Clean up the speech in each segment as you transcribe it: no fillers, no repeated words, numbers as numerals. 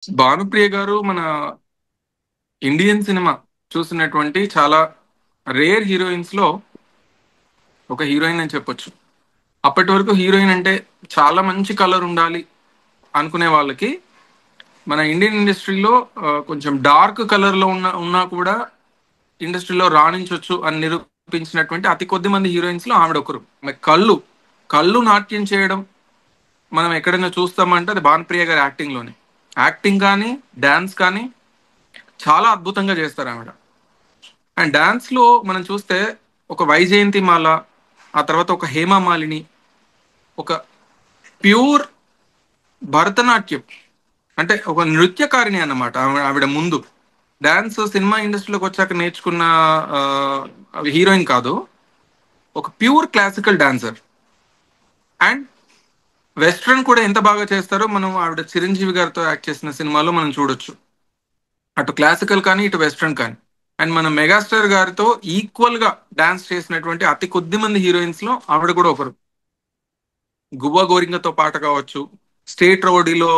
భానుప్రియ గారు మన Indian cinema చూసినటువంటి చాలా రేర్ హీరోయిన్స్ లో ఒక హీరోయిన్ అని చెప్పొచ్చు. అప్పటి వరకు హీరోయిన్ అంటే చాలా మంచి కలర్ ఉండాలి అనుకునే వాళ్ళకి మన ఇండియన్ ఇండస్ట్రీలో కొంచెం డార్క్ కలర్ లో ఉన్నా కూడా ఇండస్ట్రీలో రాణించవచ్చు అని నిరూపించినటువంటి అతి కొద్ది మంది హీరోయిన్స్ లో ఆవిడ ఒకరు. ఆమె కళ్ళు కళ్ళు నాట్యం చేయడం మనం ఎక్కడైనా చూస్తామంటే అది భానుప్రియ గారి యాక్టింగ్ లోనే. యాక్టింగ్ కానీ డాన్స్ కానీ చాలా అద్భుతంగా చేస్తారు ఆవిడ. అండ్ డాన్స్ లో మనం చూస్తే ఒక వైజయంతి మాల, ఆ తర్వాత ఒక హేమ మాలిని, ఒక ప్యూర్ భరతనాట్యం, అంటే ఒక నృత్యకారిణి అన్నమాట ఆవిడ ముందు. డాన్స్ సినిమా ఇండస్ట్రీలోకి వచ్చాక నేర్చుకున్న హీరోయిన్ కాదు, ఒక pure classical dancer. And western కూడా ఎంత బాగా చేస్తారో మనం ఆవిడ చిరంజీవి గారితో యాక్ట్ చేసిన సినిమాలో మనం చూడొచ్చు, అటు క్లాసికల్ కానీ ఇటు వెస్ట్రన్ కానీ. అండ్ మన మెగాస్టార్ గారితో ఈక్వల్ గా డాన్స్ చేసినటువంటి అతి కొద్ది మంది హీరోయిన్స్ లో ఆవిడ కూడా ఒకరు. గువ్వ గోరింగతో పాట కావచ్చు, స్టేట్ రౌడీలో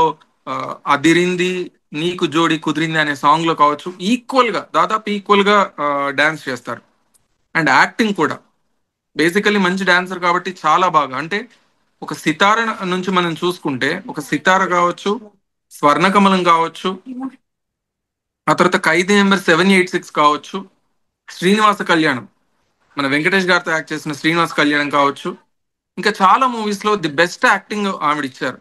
ఆ, అదిరింది నీకు జోడి కుదిరింది అనే సాంగ్ లో కావచ్చు, ఈక్వల్ గా దాదాపు ఈక్వల్ గా డాన్స్ చేస్తారు. అండ్ యాక్టింగ్ కూడా బేసికలీ మంచి డాన్సర్ కాబట్టి చాలా బాగా, అంటే ఒక సితార నుంచి మనం చూసుకుంటే ఒక సితార కావచ్చు, స్వర్ణకమలం కావచ్చు, ఆ తర్వాత ఖైదీ నెంబర్ 786 కావచ్చు, శ్రీనివాస కళ్యాణం, మన వెంకటేష్ గారితో యాక్ట్ చేసిన శ్రీనివాస కళ్యాణం కావచ్చు, ఇంకా చాలా మూవీస్ లో ది బెస్ట్ యాక్టింగ్ ఆవిడ ఇచ్చారు.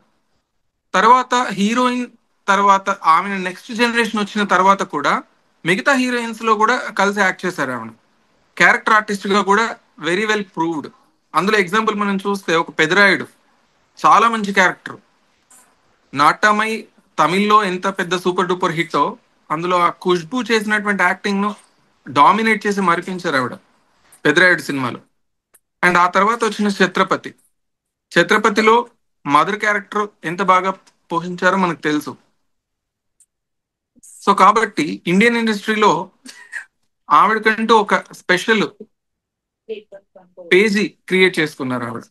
తర్వాత హీరోయిన్ తర్వాత ఆమె నెక్స్ట్ జనరేషన్ వచ్చిన తర్వాత కూడా మిగతా హీరోయిన్స్ లో కూడా కలిసి యాక్ట్ చేశారు ఆమె. క్యారెక్టర్ ఆర్టిస్ట్ గా కూడా వెరీ వెల్ ప్రూవ్డ్. అందులో ఎగ్జాంపుల్ మనం చూస్తే ఒక పెదరాయుడు, చాలా మంచి క్యారెక్టర్. నాటమై తమిళ్లో ఎంత పెద్ద సూపర్ డూపర్ హిట్టో, అందులో ఆ ఖుష్బు చేసినటువంటి యాక్టింగ్ ను డామినేట్ చేసి మరిపించారు ఆవిడ పెదరాయుడు సినిమాలో. అండ్ ఆ తర్వాత వచ్చిన ఛత్రపతి. ఛత్రపతిలో మదర్ క్యారెక్టర్ ఎంత బాగా పోషించారో మనకు తెలుసు. సో కాబట్టి ఇండియన్ ఇండస్ట్రీలో ఆవిడకంటూ ఒక స్పెషల్ పేజీ క్రియేట్ చేసుకున్నారు ఆవిడ.